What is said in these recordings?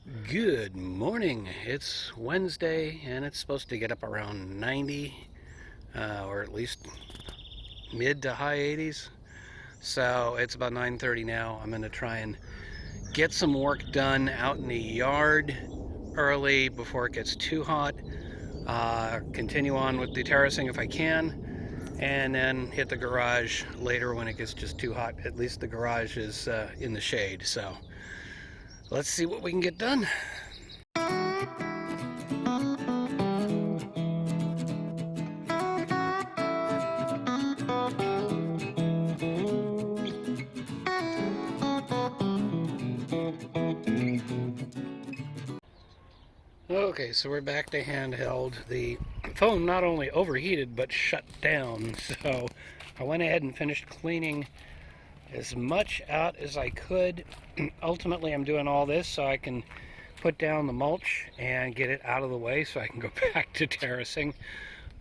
Good morning. It's Wednesday and it's supposed to get up around 90 or at least mid to high 80s. So it's about 9:30 now. I'm going to try and get some work done out in the yard early before it gets too hot. Continue on with the terracing if I can, and then hit the garage later when it gets just too hot. At least the garage is in the shade. So let's see what we can get done. Okay, so we're back to handheld. The phone not only overheated but shut down, so I went ahead and finished cleaning as much out as I could. Ultimately, I'm doing all this so I can put down the mulch and get it out of the way so I can go back to terracing.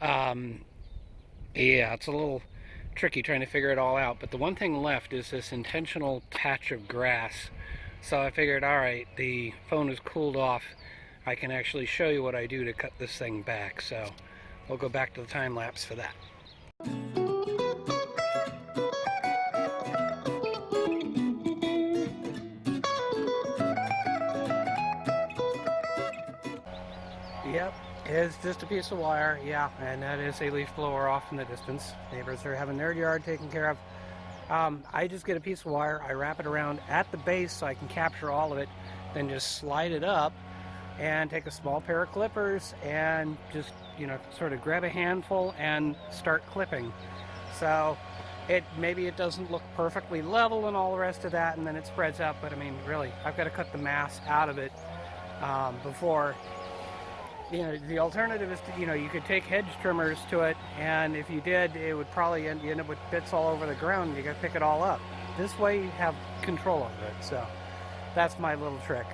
Yeah, it's a little tricky trying to figure it all out, but the one thing left is this intentional patch of grass. So I figured, all right, the phone is cooled off. I can actually show you what I do to cut this thing back. So we'll go back to the time lapse for that. Yep, it's just a piece of wire, yeah, and that is a leaf blower off in the distance. Neighbors are having their yard taken care of. I just get a piece of wire, I wrap it around at the base so I can capture all of it, then just slide it up and take a small pair of clippers and just, sort of grab a handful and start clipping. So maybe it doesn't look perfectly level and all the rest of that, and then it spreads out, but I mean, really, I've got to cut the mass out of it before. The alternative is to, you could take hedge trimmers to it, and if you did, it would probably end up with bits all over the ground. You got to pick it all up. This way you have control over it, so that's my little trick.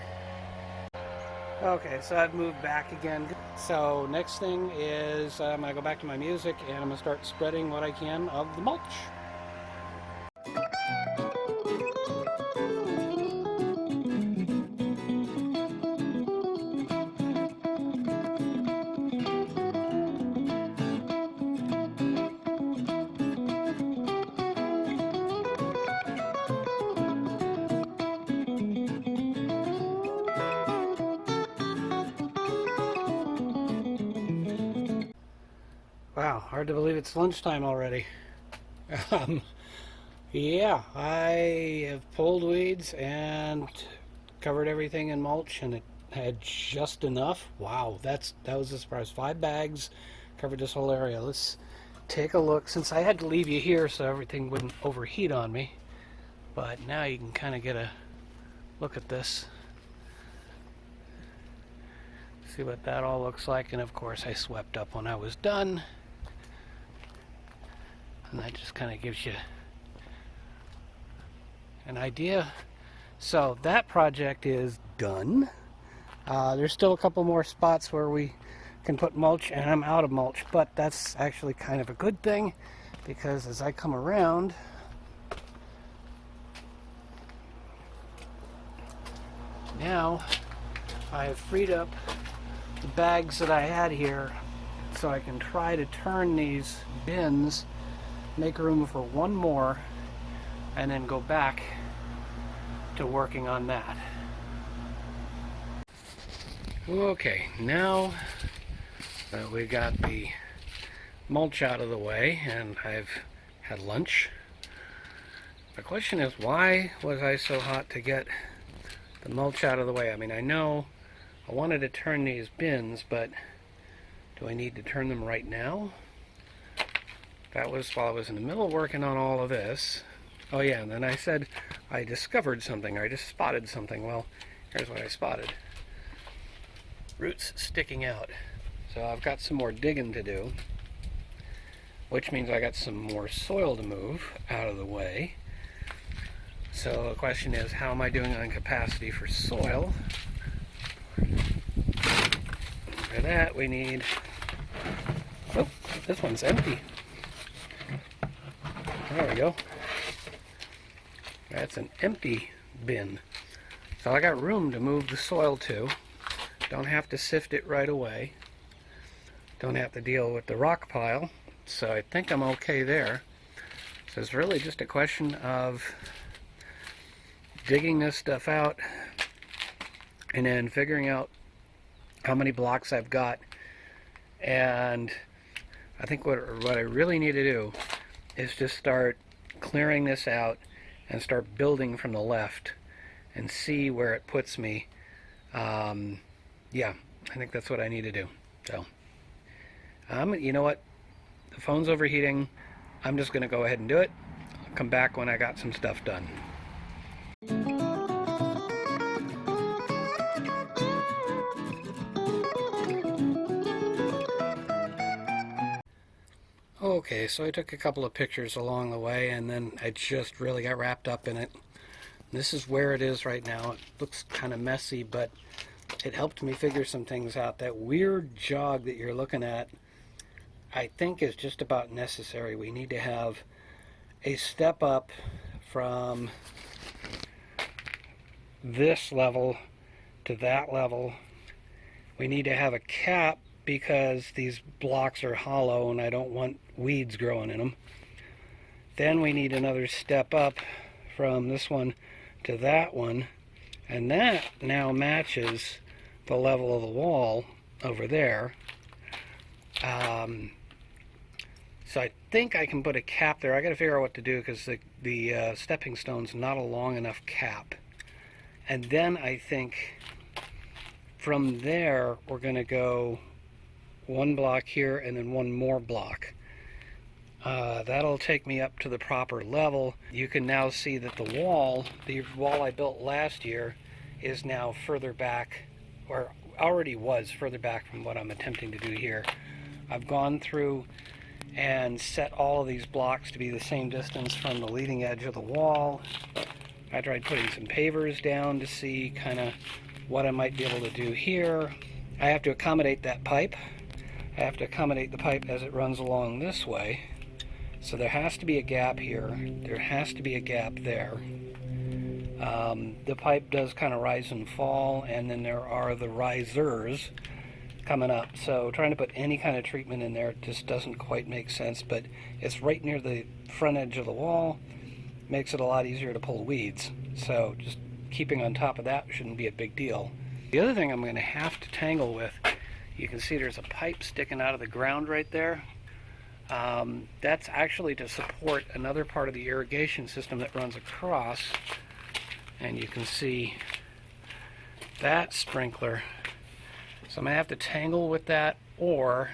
Okay, so I've moved back again. So next thing is I'm going to go back to my music and I'm going to start spreading what I can of the mulch. Wow, hard to believe it's lunchtime already. Yeah, I have pulled weeds and covered everything in mulch, and it had just enough. Wow, that was a surprise. 5 bags covered this whole area. Let's take a look, since I had to leave you here so everything wouldn't overheat on me. But now you can kind of get a look at this. See what that all looks like, and of course I swept up when I was done. And that just kind of gives you an idea. So that project is done. There's still a couple more spots where we can put mulch, and I'm out of mulch, but that's actually kind of a good thing, because as I come around, now I have freed up the bags that I had here, so I can try to turn these bins, make room for one more, and then go back to working on that. Okay, now that we got the mulch out of the way and I've had lunch, the question is, why was I so hot to get the mulch out of the way? I mean, I know I wanted to turn these bins, but do I need to turn them right now? That was while I was in the middle of working on all of this. Oh yeah, and then I said I discovered something, or I just spotted something. Well, here's what I spotted. Roots sticking out. So I've got some more digging to do, which means I got some more soil to move out of the way. So the question is, how am I doing on capacity for soil? For that we need, oh, this one's empty. There we go. That's an empty bin. So I got room to move the soil to. Don't have to sift it right away. Don't have to deal with the rock pile. So I think I'm okay there. So it's really just a question of digging this stuff out and then figuring out how many blocks I've got. And I think what I really need to do is just start clearing this out and start building from the left and see where it puts me. Yeah, I think that's what I need to do. So, you know what? The phone's overheating. I'm just going to go ahead and do it. I'll come back when I got some stuff done. Okay, so I took a couple of pictures along the way, and then I just really got wrapped up in it. This is where it is right now. It looks kind of messy, but it helped me figure some things out. That weird jog that you're looking at, I think, is just about necessary. We need to have a step up from this level to that level. We need to have a cap because these blocks are hollow and I don't want weeds growing in them. Then we need another step up from this one to that one, and that now matches the level of the wall over there. So I think I can put a cap there. I got to figure out what to do because the stepping stone's not a long enough cap. And then I think from there we're going to go one block here and then one more block. That'll take me up to the proper level. You can now see that the wall I built last year, is now further back, or already was further back from what I'm attempting to do here. I've gone through and set all of these blocks to be the same distance from the leading edge of the wall. I tried putting some pavers down to see kind of what I might be able to do here. I have to accommodate that pipe. I have to accommodate the pipe as it runs along this way. So there has to be a gap here. There has to be a gap there. The pipe does kind of rise and fall, and then there are the risers coming up. So trying to put any kind of treatment in there just doesn't quite make sense, but it's right near the front edge of the wall. Makes it a lot easier to pull weeds. So just keeping on top of that shouldn't be a big deal. The other thing I'm going to have to tangle with, you can see there's a pipe sticking out of the ground right there. That's actually to support another part of the irrigation system that runs across, and you can see that sprinkler. So I'm going to have to tangle with that, or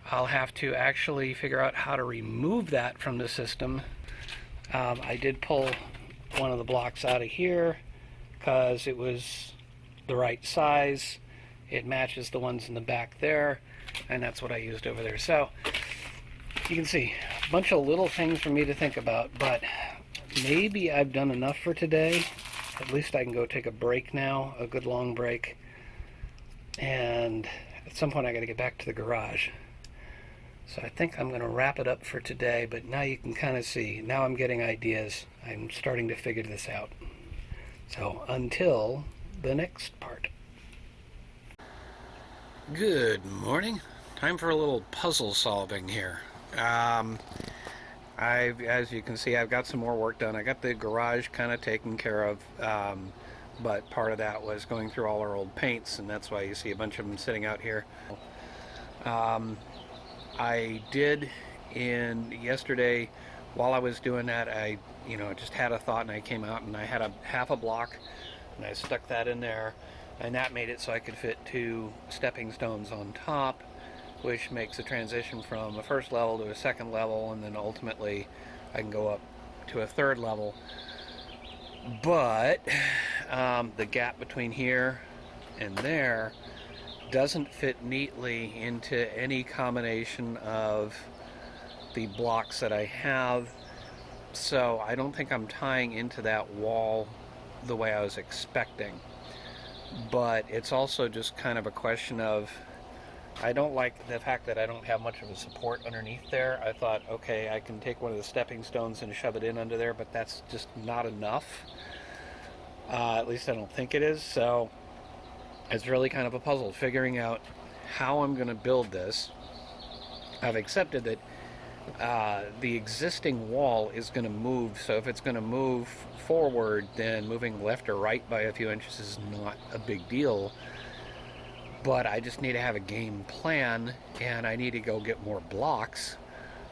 I'll have to actually figure out how to remove that from the system. I did pull one of the blocks out of here because it was the right size. It matches the ones in the back there, and that's what I used over there. So you can see a bunch of little things for me to think about, but maybe I've done enough for today. At least I can go take a break now, a good long break. And at some point I got to get back to the garage. So I think I'm going to wrap it up for today, but now you can kind of see. Now I'm getting ideas. I'm starting to figure this out. So until the next part. Good morning. Time for a little puzzle solving here. As you can see, I've got some more work done. I got the garage kind of taken care of, but part of that was going through all our old paints, and that's why you see a bunch of them sitting out here. I did yesterday, while I was doing that, I just had a thought, and I came out and I had a half a block, and I stuck that in there, and that made it so I could fit 2 stepping stones on top, which makes a transition from a first level to a second level, and then ultimately I can go up to a third level. But the gap between here and there doesn't fit neatly into any combination of the blocks that I have, so I don't think I'm tying into that wall the way I was expecting. But it's also just kind of a question of, I don't like the fact that I don't have much of a support underneath there. I thought, okay, I can take one of the stepping stones and shove it in under there, but that's just not enough. At least I don't think it is. So it's really kind of a puzzle figuring out how I'm going to build this. I've accepted that the existing wall is going to move, so if it's going to move forward, then moving left or right by a few inches is not a big deal. But I just need to have a game plan, and I need to go get more blocks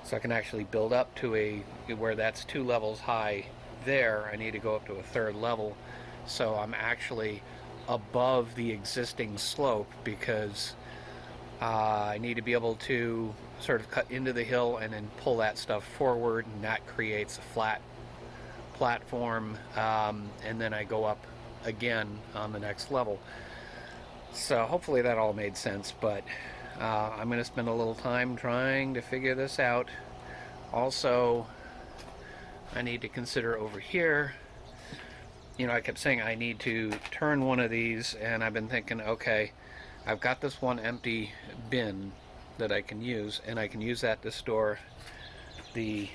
so I can actually build up to where that's 2 levels high there. I need to go up to a 3rd level, so I'm actually above the existing slope, because I need to be able to sort of cut into the hill and then pull that stuff forward, and that creates a flat platform, and then I go up again on the next level. So hopefully that all made sense, but I'm going to spend a little time trying to figure this out. Also, I need to consider over here, you know, I kept saying I need to turn one of these, and I've been thinking, okay, I've got this one empty bin that I can use, and I can use that to store the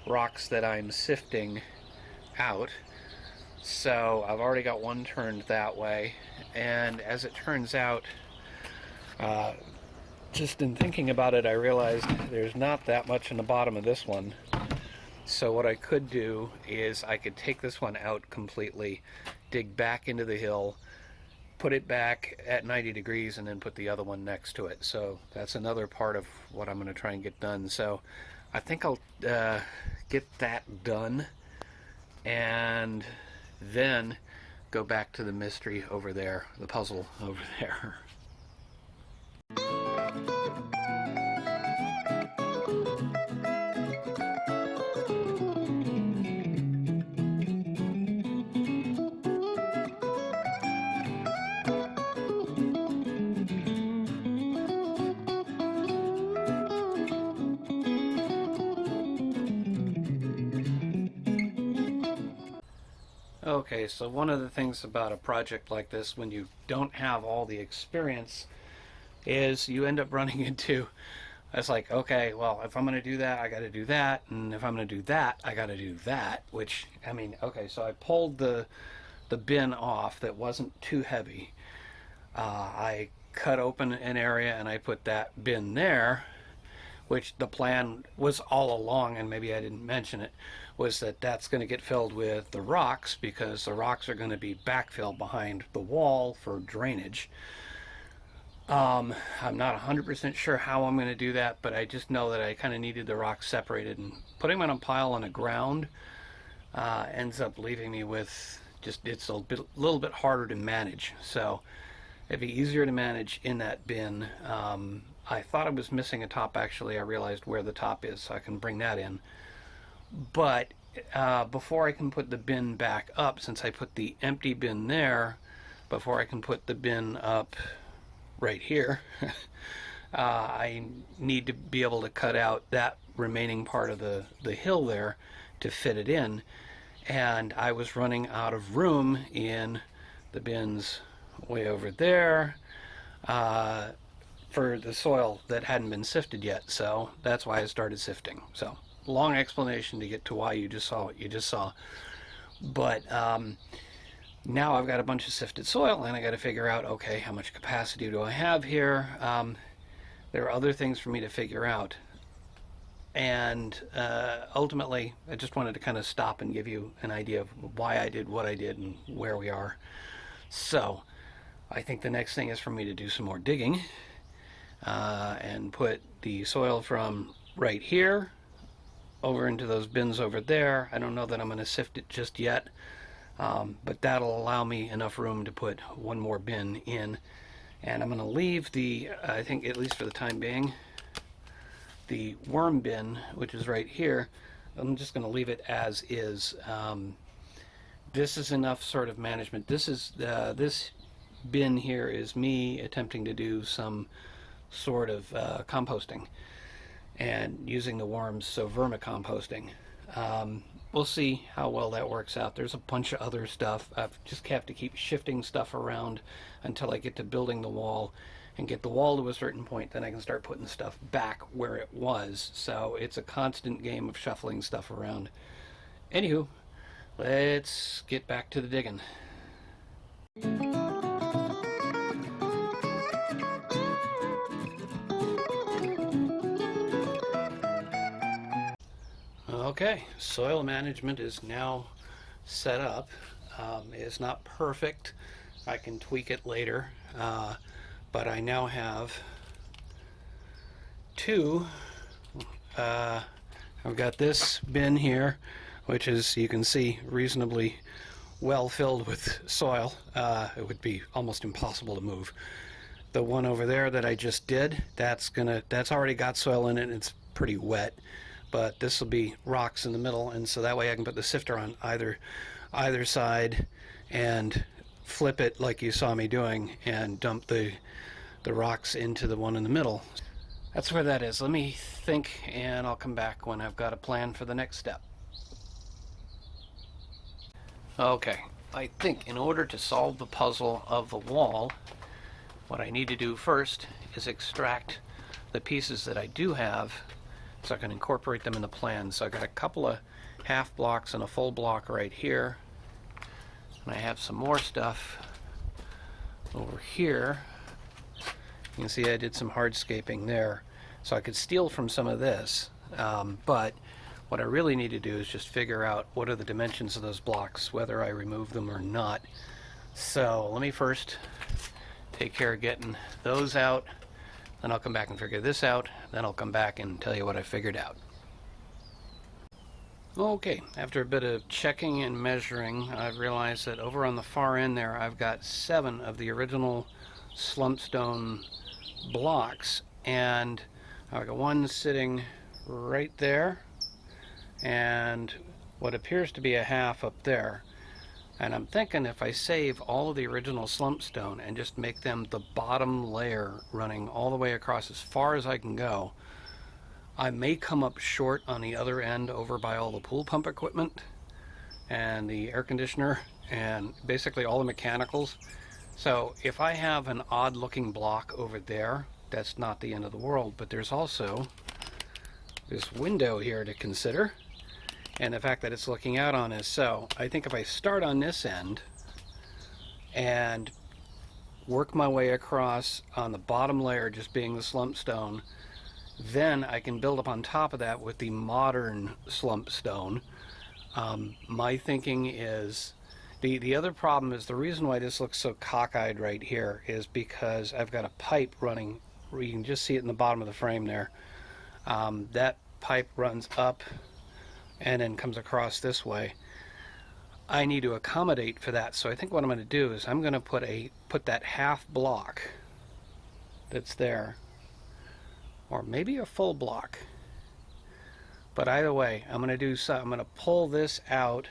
rocks that I'm sifting out. So I've already got one turned that way, and as it turns out, just in thinking about it, I realized there's not that much in the bottom of this one. So what I could do is I could take this one out completely, dig back into the hill, put it back at 90 degrees, and then put the other one next to it. So that's another part of what I'm going to try and get done. So I think I'll get that done, and then go back to the mystery over there, the puzzle over there. Okay, so one of the things about a project like this, when you don't have all the experience, is you end up running into, it's like, okay, well, if I'm going to do that, I got to do that, and if I'm going to do that, I got to do that, which, I mean, okay, so I pulled the bin off that wasn't too heavy. I cut open an area and I put that bin there, which the plan was all along, and maybe I didn't mention it, was that that's going to get filled with the rocks, because the rocks are going to be backfilled behind the wall for drainage. I'm not 100% sure how I'm going to do that, but I just know that I kind of needed the rocks separated, and putting them on a pile on the ground ends up leaving me with just, it's a little bit harder to manage. So it'd be easier to manage in that bin. I thought I was missing a top. Actually, I realized where the top is, so I can bring that in. But before I can put the bin back up, since I put the empty bin there, before I can put the bin up right here, I need to be able to cut out that remaining part of the hill there to fit it in. And I was running out of room in the bins way over there for the soil that hadn't been sifted yet. So that's why I started sifting. So long explanation to get to why you just saw what you just saw. But now I've got a bunch of sifted soil, and I got to figure out, okay, how much capacity do I have here? There are other things for me to figure out. And ultimately, I just wanted to kind of stop and give you an idea of why I did what I did and where we are. So I think the next thing is for me to do some more digging and put the soil from right here over into those bins over there. I don't know that I'm going to sift it just yet, but that'll allow me enough room to put one more bin in. And I'm going to leave the, I think at least for the time being, the worm bin, which is right here. I'm just going to leave it as is. This is enough sort of management. This is this bin here is me attempting to do some sort of composting and using the worms, so vermicomposting. We'll see how well that works out. There's a bunch of other stuff. I just have to keep shifting stuff around until I get to building the wall and get the wall to a certain point. Then I can start putting stuff back where it was. So it's a constant game of shuffling stuff around. Anywho, let's get back to the digging. Okay, soil management is now set up. It's not perfect. I can tweak it later, but I now have two. I've got this bin here, which is, you can see, reasonably well filled with soil. It would be almost impossible to move. The one over there that I just did, that's already got soil in it, and it's pretty wet. But this will be rocks in the middle, and so that way I can put the sifter on either side and flip it like you saw me doing and dump the rocks into the one in the middle. That's where that is. Let me think, and I'll come back when I've got a plan for the next step. Okay, I think in order to solve the puzzle of the wall, what I need to do first is extract the pieces that I do have so I can incorporate them in the plan. So I got a couple of half blocks and a full block right here, and I have some more stuff over here. You can see I did some hardscaping there, so I could steal from some of this, but what I really need to do is just figure out what are the dimensions of those blocks, whether I remove them or not. So let me first take care of getting those out, then I'll come back and figure this out, then I'll come back and tell you what I figured out. Okay, after a bit of checking and measuring, I've realized that over on the far end there I've got 7 of the original slump stone blocks, and I've got one sitting right there and what appears to be a half up there. And I'm thinking if I save all of the original slump stone and just make them the bottom layer running all the way across as far as I can go, I may come up short on the other end over by all the pool pump equipment and the air conditioner and basically all the mechanicals. So if I have an odd looking block over there, that's not the end of the world, but there's also this window here to consider, and the fact that it's looking out on us. So I think if I start on this end and work my way across on the bottom layer just being the slump stone, then I can build up on top of that with the modern slump stone. My thinking is, the other problem is, the reason why this looks so cockeyed right here is because I've got a pipe running, where you can just see it in the bottom of the frame there. That pipe runs up and then comes across this way. I need to accommodate for that, so I think what I'm going to do is I'm going to put that half block that's there, or maybe a full block, but either way I'm going to pull this out.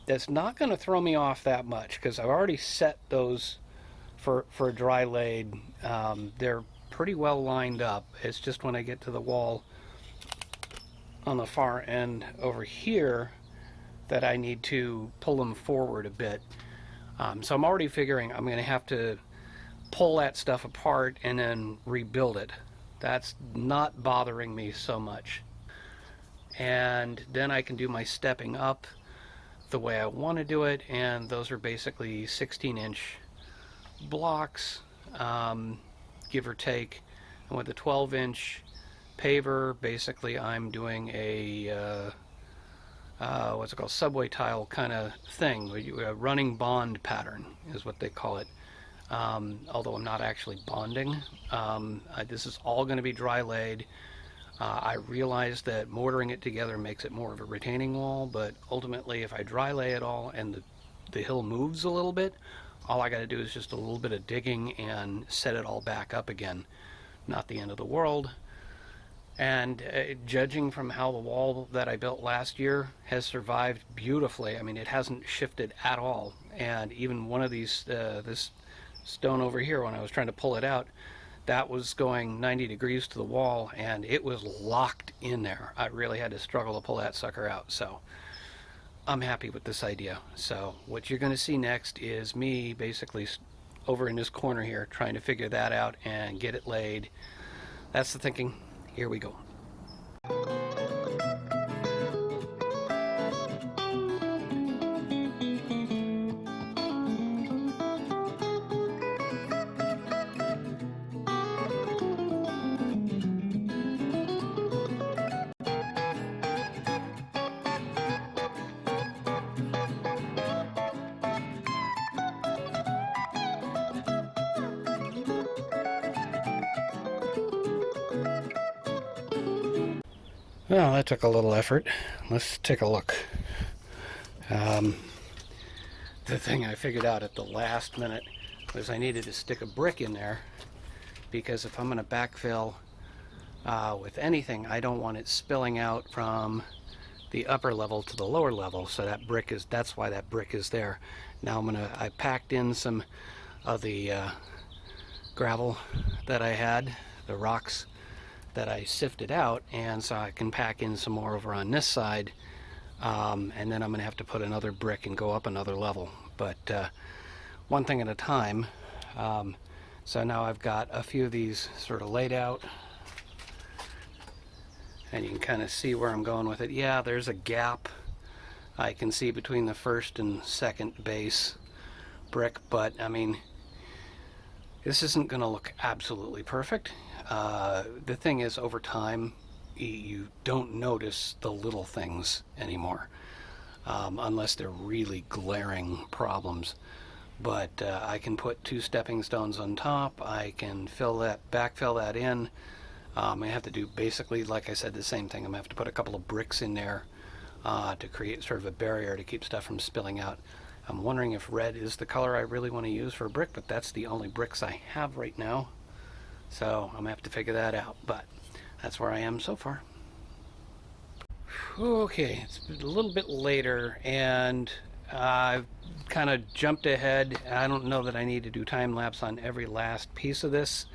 That's not going to throw me off that much because I've already set those for dry laid. They're pretty well lined up. It's just when I get to the wall on the far end over here that I need to pull them forward a bit. So I'm already figuring I'm going to have to pull that stuff apart and then rebuild it. That's not bothering me so much. And then I can do my stepping up the way I want to do it, and those are basically 16-inch blocks, give or take. And with the 12-inch paver, basically I'm doing a what's it called, subway tile kind of thing. A running bond pattern is what they call it, although I'm not actually bonding. This is all going to be dry laid. I realize that mortaring it together makes it more of a retaining wall, but ultimately if I dry lay it all and the hill moves a little bit, all I got to do is just a little bit of digging and set it all back up again. Not the end of the world. And judging from how the wall that I built last year has survived beautifully, I mean, it hasn't shifted at all. And even one of these, this stone over here, when I was trying to pull it out, that was going 90 degrees to the wall and it was locked in there. I really had to struggle to pull that sucker out. So I'm happy with this idea. So what you're going to see next is me basically over in this corner here trying to figure that out and get it laid. That's the thinking. Here we go. Well, that took a little effort. Let's take a look. The thing I figured out at the last minute was I needed to stick a brick in there, because if I'm going to backfill with anything, I don't want it spilling out from the upper level to the lower level. So that's why that brick is there. Now I packed in some of the gravel that I had, the rocks that I sifted out, and so I can pack in some more over on this side, and then I'm gonna have to put another brick and go up another level, but one thing at a time. So now I've got a few of these sort of laid out, and you can kind of see where I'm going with it. Yeah, there's a gap I can see between the first and second base brick, but I mean, this isn't going to look absolutely perfect. The thing is, over time, you don't notice the little things anymore, unless they're really glaring problems. But I can put 2 stepping stones on top. I can backfill that in. I have to do basically, like I said, the same thing. I'm going to have to put a couple of bricks in there to create sort of a barrier to keep stuff from spilling out. I'm wondering if red is the color I really want to use for a brick, but that's the only bricks I have right now. So I'm going to have to figure that out, but that's where I am so far. Okay, it's a little bit later, and I've kind of jumped ahead. I don't know that I need to do time lapse on every last piece of this.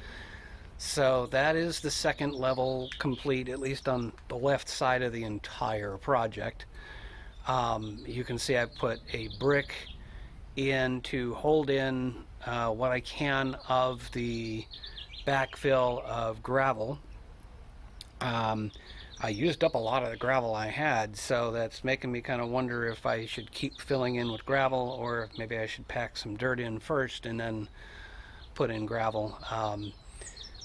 So that is the second level complete, at least on the left side of the entire project. You can see I put a brick in to hold in what I can of the backfill of gravel. I used up a lot of the gravel I had, so that's making me kind of wonder if I should keep filling in with gravel, or if maybe I should pack some dirt in first and then put in gravel.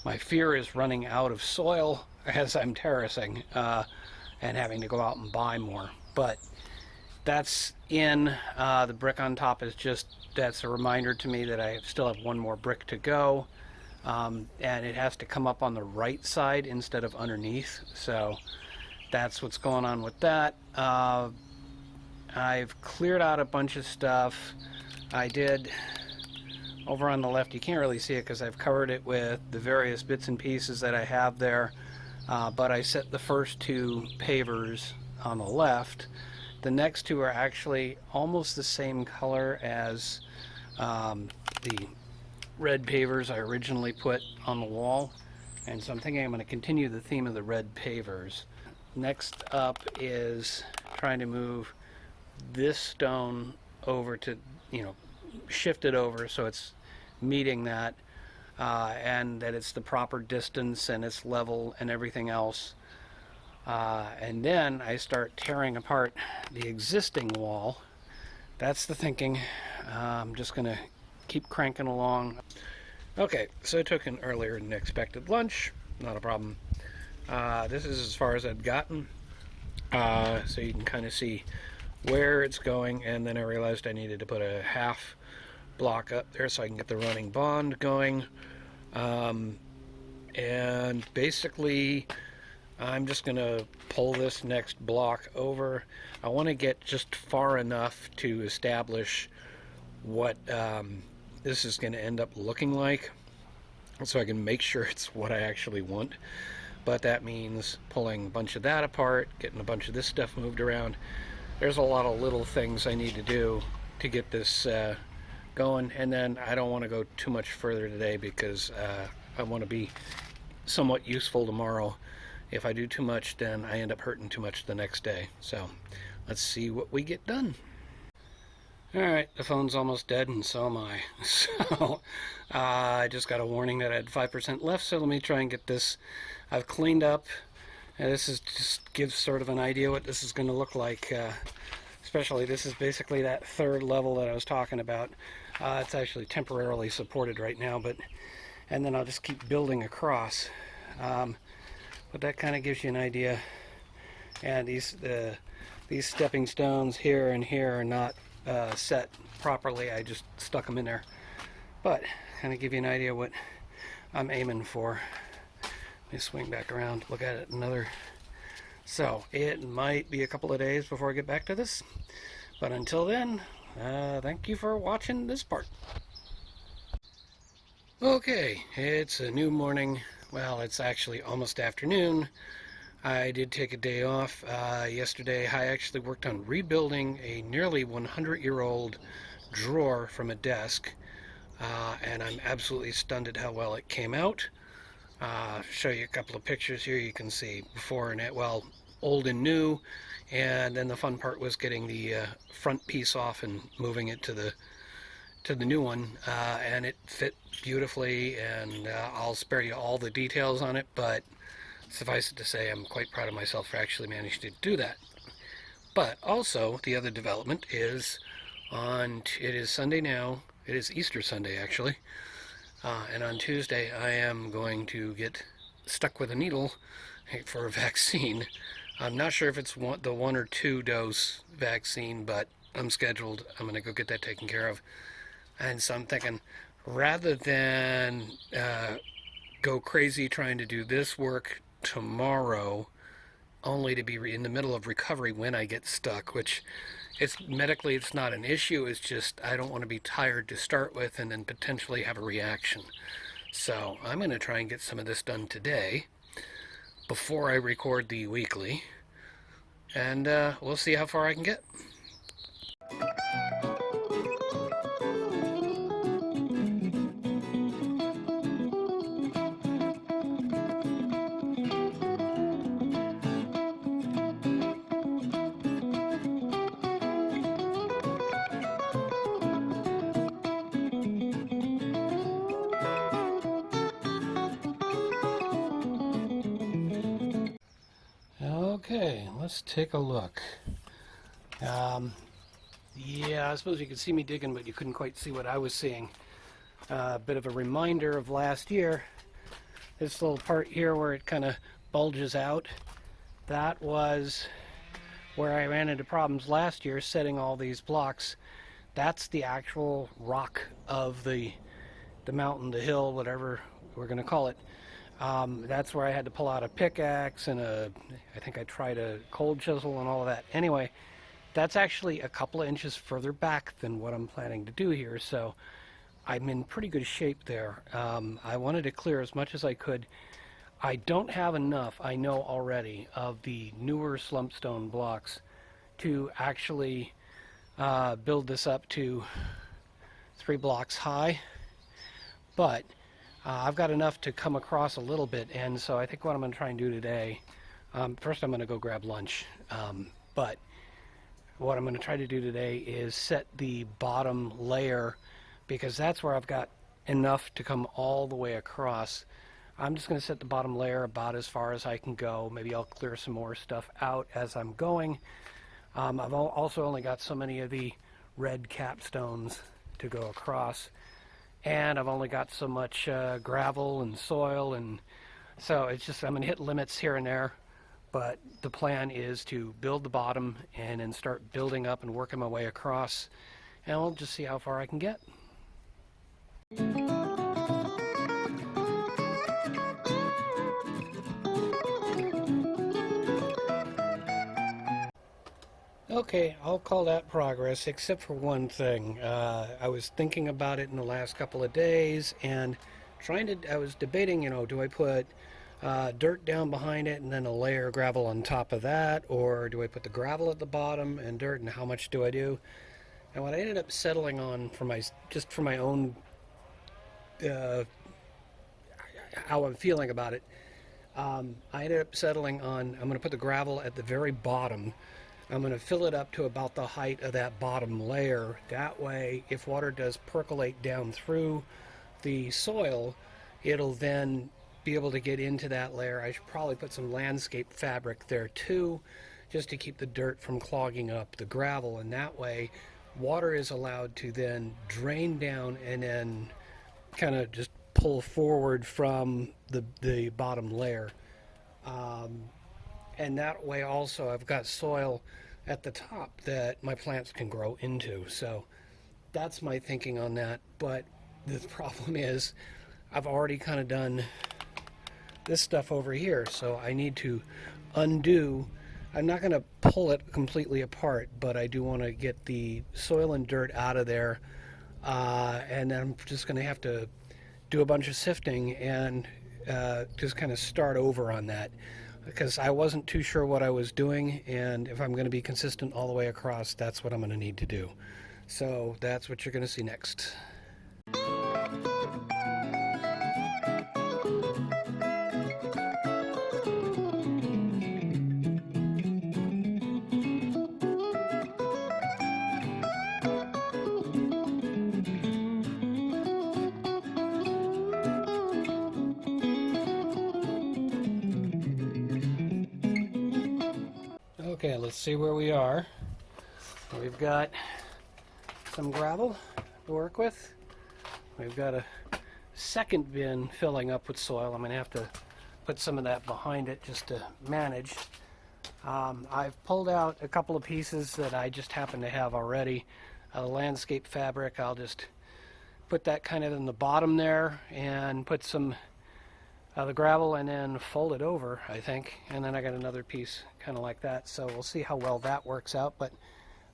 My fear is running out of soil as I'm terracing and having to go out and buy more. But that's in. The brick on top is that's a reminder to me that I still have one more brick to go. And it has to come up on the right side instead of underneath. So that's what's going on with that. I've cleared out a bunch of stuff. I did over on the left. You can't really see it because I've covered it with the various bits and pieces that I have there. But I set the first 2 pavers on the left. The next 2 are actually almost the same color as the red pavers I originally put on the wall, and so I'm thinking I'm going to continue the theme of the red pavers. Next up is trying to move this stone over to, shift it over so it's meeting that, and that it's the proper distance and it's level and everything else. And then I start tearing apart the existing wall. That's the thinking. I'm just going to keep cranking along. Okay, so I took an earlier than expected lunch. Not a problem. This is as far as I'd gotten. So you can kind of see where it's going, and then I realized I needed to put a half block up there so I can get the running bond going. And basically I'm just going to pull this next block over. I want to get just far enough to establish what this is going to end up looking like, so I can make sure it's what I actually want. But that means pulling a bunch of that apart, getting a bunch of this stuff moved around. There's a lot of little things I need to do to get this going, and then I don't want to go too much further today because I want to be somewhat useful tomorrow. If I do too much, then I end up hurting too much the next day. So let's see what we get done. Alright, the phone's almost dead, and so am I. So I just got a warning that I had 5% left, so let me try and get this. I've cleaned up, and this is just gives sort of an idea what this is going to look like. Especially, this is basically that third level that I was talking about. It's actually temporarily supported right now, and then I'll just keep building across. But that kind of gives you an idea. And these stepping stones here and here are not set properly. I just stuck them in there, but kind of give you an idea what I'm aiming for. Let me swing back around, look at it another So it might be a couple of days before I get back to this. But until then, thank you for watching this part. Okay, it's a new morning. Well, it's actually almost afternoon. I did take a day off. Yesterday I actually worked on rebuilding a nearly 100-year-old drawer from a desk. And I'm absolutely stunned at how well it came out. Show you a couple of pictures here. You can see before and well, old and new, and then the fun part was getting the front piece off and moving it to the new one, and it fit beautifully. And I'll spare you all the details on it, but suffice it to say, I'm quite proud of myself for actually managing to do that. But also, the other development is it is Sunday now. It is Easter Sunday, actually. And on Tuesday, I am going to get stuck with a needle for a vaccine. I'm not sure if it's the 1 or 2 dose vaccine, but I'm scheduled. I'm going to go get that taken care of. And so I'm thinking, rather than go crazy trying to do this work tomorrow, only to be in the middle of recovery when I get stuck, which medically it's not an issue. It's just I don't want to be tired to start with and then potentially have a reaction. So I'm going to try and get some of this done today before I record the weekly, and we'll see how far I can get. Okay, let's take a look. Yeah, I suppose you could see me digging, but you couldn't quite see what I was seeing. A bit of a reminder of last year. This little part here where it kind of bulges out, that was where I ran into problems last year setting all these blocks. That's the actual rock of the mountain, the hill, whatever we're going to call it. That's where I had to pull out a pickaxe and I think I tried a cold chisel and all of that. Anyway, that's actually a couple of inches further back than what I'm planning to do here, so I'm in pretty good shape there. I wanted to clear as much as I could. I don't have enough, I know already, of the newer slumpstone blocks to actually build this up to 3 blocks high, but I've got enough to come across a little bit, and so I think what I'm going to try and do today, first I'm going to go grab lunch, but what I'm going to try to do today is set the bottom layer, because that's where I've got enough to come all the way across. I'm just going to set the bottom layer about as far as I can go. Maybe I'll clear some more stuff out as I'm going. I've also only got so many of the red capstones to go across, and I've only got so much gravel and soil, and so it's just I'm going to hit limits here and there. But the plan is to build the bottom and then start building up and working my way across, and we'll just see how far I can get. Okay, I'll call that progress, except for one thing. I was thinking about it in the last couple of days and I was debating, do I put dirt down behind it and then a layer of gravel on top of that, or do I put the gravel at the bottom and dirt, and how much do I do? And what I ended up settling on for my own how I'm feeling about it, I ended up settling on I'm going to put the gravel at the very bottom. I'm going to fill it up to about the height of that bottom layer. That way, if water does percolate down through the soil, it'll then be able to get into that layer. I should probably put some landscape fabric there too, just to keep the dirt from clogging up the gravel, and that way water is allowed to then drain down and then kind of just pull forward from the bottom layer. And that way also I've got soil at the top that my plants can grow into. So that's my thinking on that. But the problem is I've already kind of done this stuff over here, so I need to undo. I'm not going to pull it completely apart, but I do want to get the soil and dirt out of there. And then I'm just going to have to do a bunch of sifting and just kind of start over on that, because I wasn't too sure what I was doing, and if I'm going to be consistent all the way across, that's what I'm going to need to do. So that's what you're going to see next. Okay, let's see where we are. We've got some gravel to work with. We've got a second bin filling up with soil. I'm going to have to put some of that behind it just to manage. I've pulled out a couple of pieces that I just happen to have already. Landscape fabric, I'll just put that kind of in the bottom there and put some the gravel and then fold it over, I think, and then I got another piece kind of like that, so we'll see how well that works out, but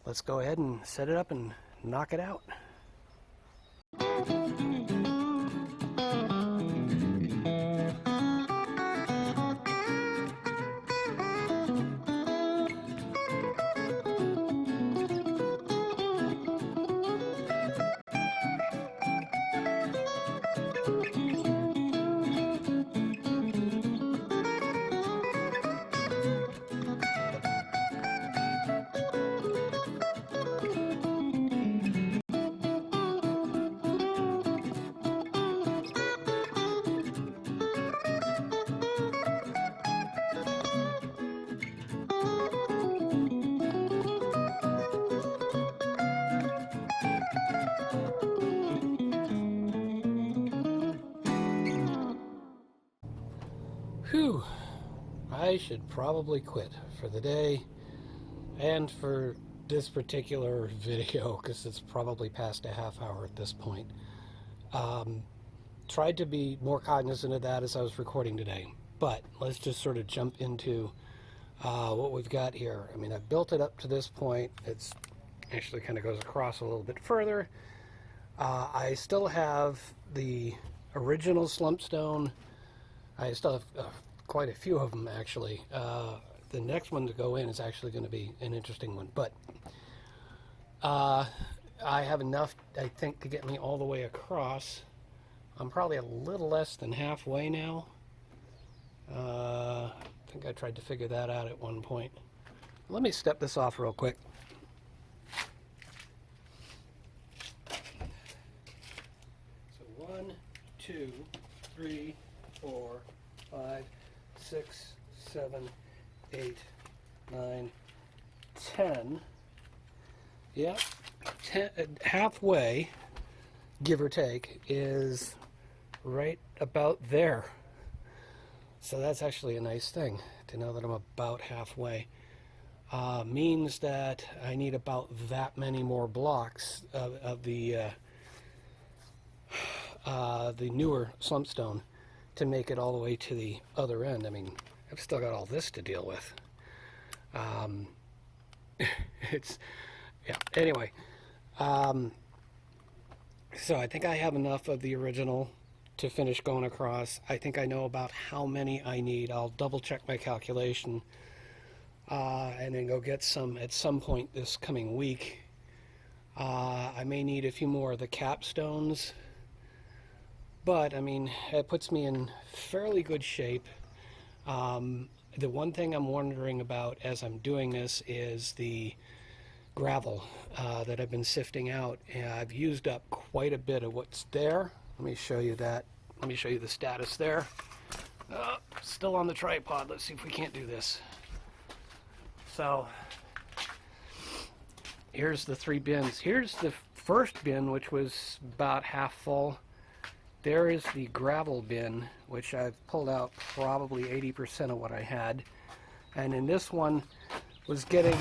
let's go ahead and set it up and knock it out. Whew, I should probably quit for the day and for this particular video, because it's probably past a half hour at this point. Tried to be more cognizant of that as I was recording today, but let's just sort of jump into what we've got here. I mean, I've built it up to this point. It's actually kind of goes across a little bit further. I still have the original slump stone. I still have quite a few of them, actually. The next one to go in is actually going to be an interesting one, but I have enough, I think, to get me all the way across. I'm probably a little less than halfway now. I think I tried to figure that out at one point. Let me step this off real quick. So 1, 2, 3, 4, 5, 6, 7, 8, 9, 10. Yeah, halfway, give or take, is right about there. So that's actually a nice thing to know that I'm about halfway. Means that I need about that many more blocks of the newer slumpstone to make it all the way to the other end. I mean, I've still got all this to deal with. It's, yeah, anyway. So I think I have enough of the original to finish going across. I think I know about how many I need. I'll double check my calculation and then go get some at some point this coming week. I may need a few more of the capstones, but I mean, it puts me in fairly good shape. The one thing I'm wondering about as I'm doing this is the gravel that I've been sifting out. I've used up quite a bit of what's there. Let me show you that. Let me show you the status there. Still on the tripod. Let's see if we can't do this. So here's the 3 bins. Here's the first bin, which was about half full. There is the gravel bin, which I've pulled out probably 80% of what I had. And in this one was getting,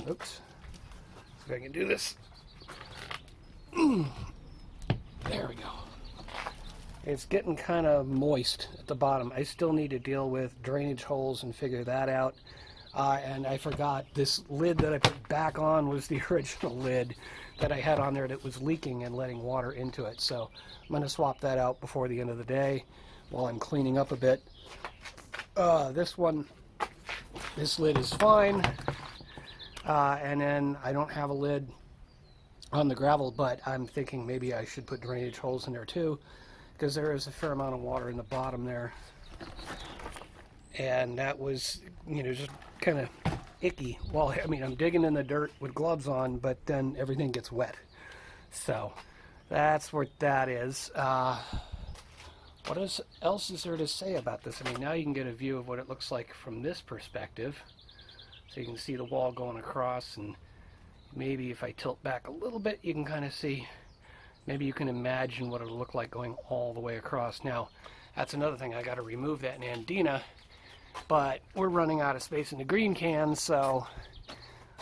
oops, if I can do this. There we go. it's getting kind of moist at the bottom. I still need to deal with drainage holes and figure that out. And I forgot, this lid that I put back on was the original lid that I had on there that was leaking and letting water into it. So I'm going to swap that out before the end of the day while I'm cleaning up a bit. This lid is fine. And then I don't have a lid on the gravel, but I'm thinking maybe I should put drainage holes in there too, because there is a fair amount of water in the bottom there. And that was, just kind of icky. Well, I mean, I'm digging in the dirt with gloves on, but then everything gets wet. So that's what that is. What else is there to say about this? I mean, now you can get a view of what it looks like from this perspective. So you can see the wall going across, and maybe if I tilt back a little bit, you can kind of see, maybe you can imagine what it'll look like going all the way across. Now, that's another thing. I got to remove that Nandina, but we're running out of space in the green can, so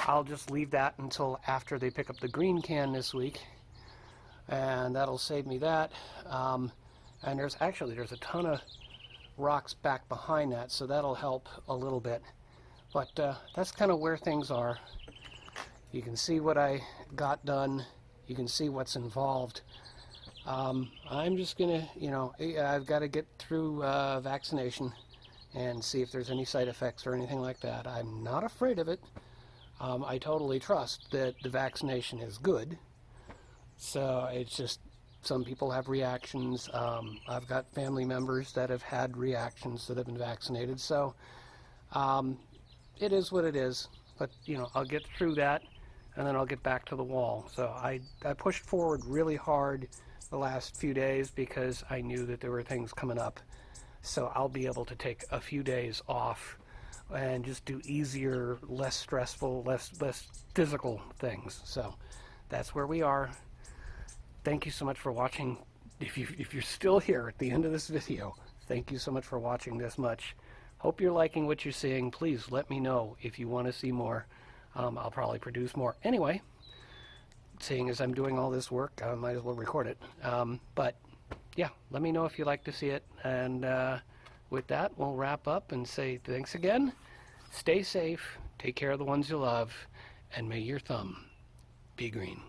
I'll just leave that until after they pick up the green can this week, and that'll save me that. And there's a ton of rocks back behind that, so that'll help a little bit. But that's kind of where things are. You can see what I got done. You can see what's involved. I'm just gonna, I've got to get through vaccination and see if there's any side effects or anything like that. I'm not afraid of it. I totally trust that the vaccination is good. So it's just, some people have reactions. I've got family members that have had reactions that have been vaccinated. So it is what it is. But, I'll get through that, and then I'll get back to the wall. So I pushed forward really hard the last few days because I knew that there were things coming up. So I'll be able to take a few days off and just do easier, less stressful, less physical things. So that's where we are. Thank you so much for watching. If you're still here at the end of this video, thank you so much for watching this much. Hope you're liking what you're seeing. Please let me know if you want to see more. I'll probably produce more anyway. Seeing as I'm doing all this work, I might as well record it. But yeah, let me know if you'd like to see it. And with that, we'll wrap up and say thanks again. Stay safe, take care of the ones you love, and may your thumb be green.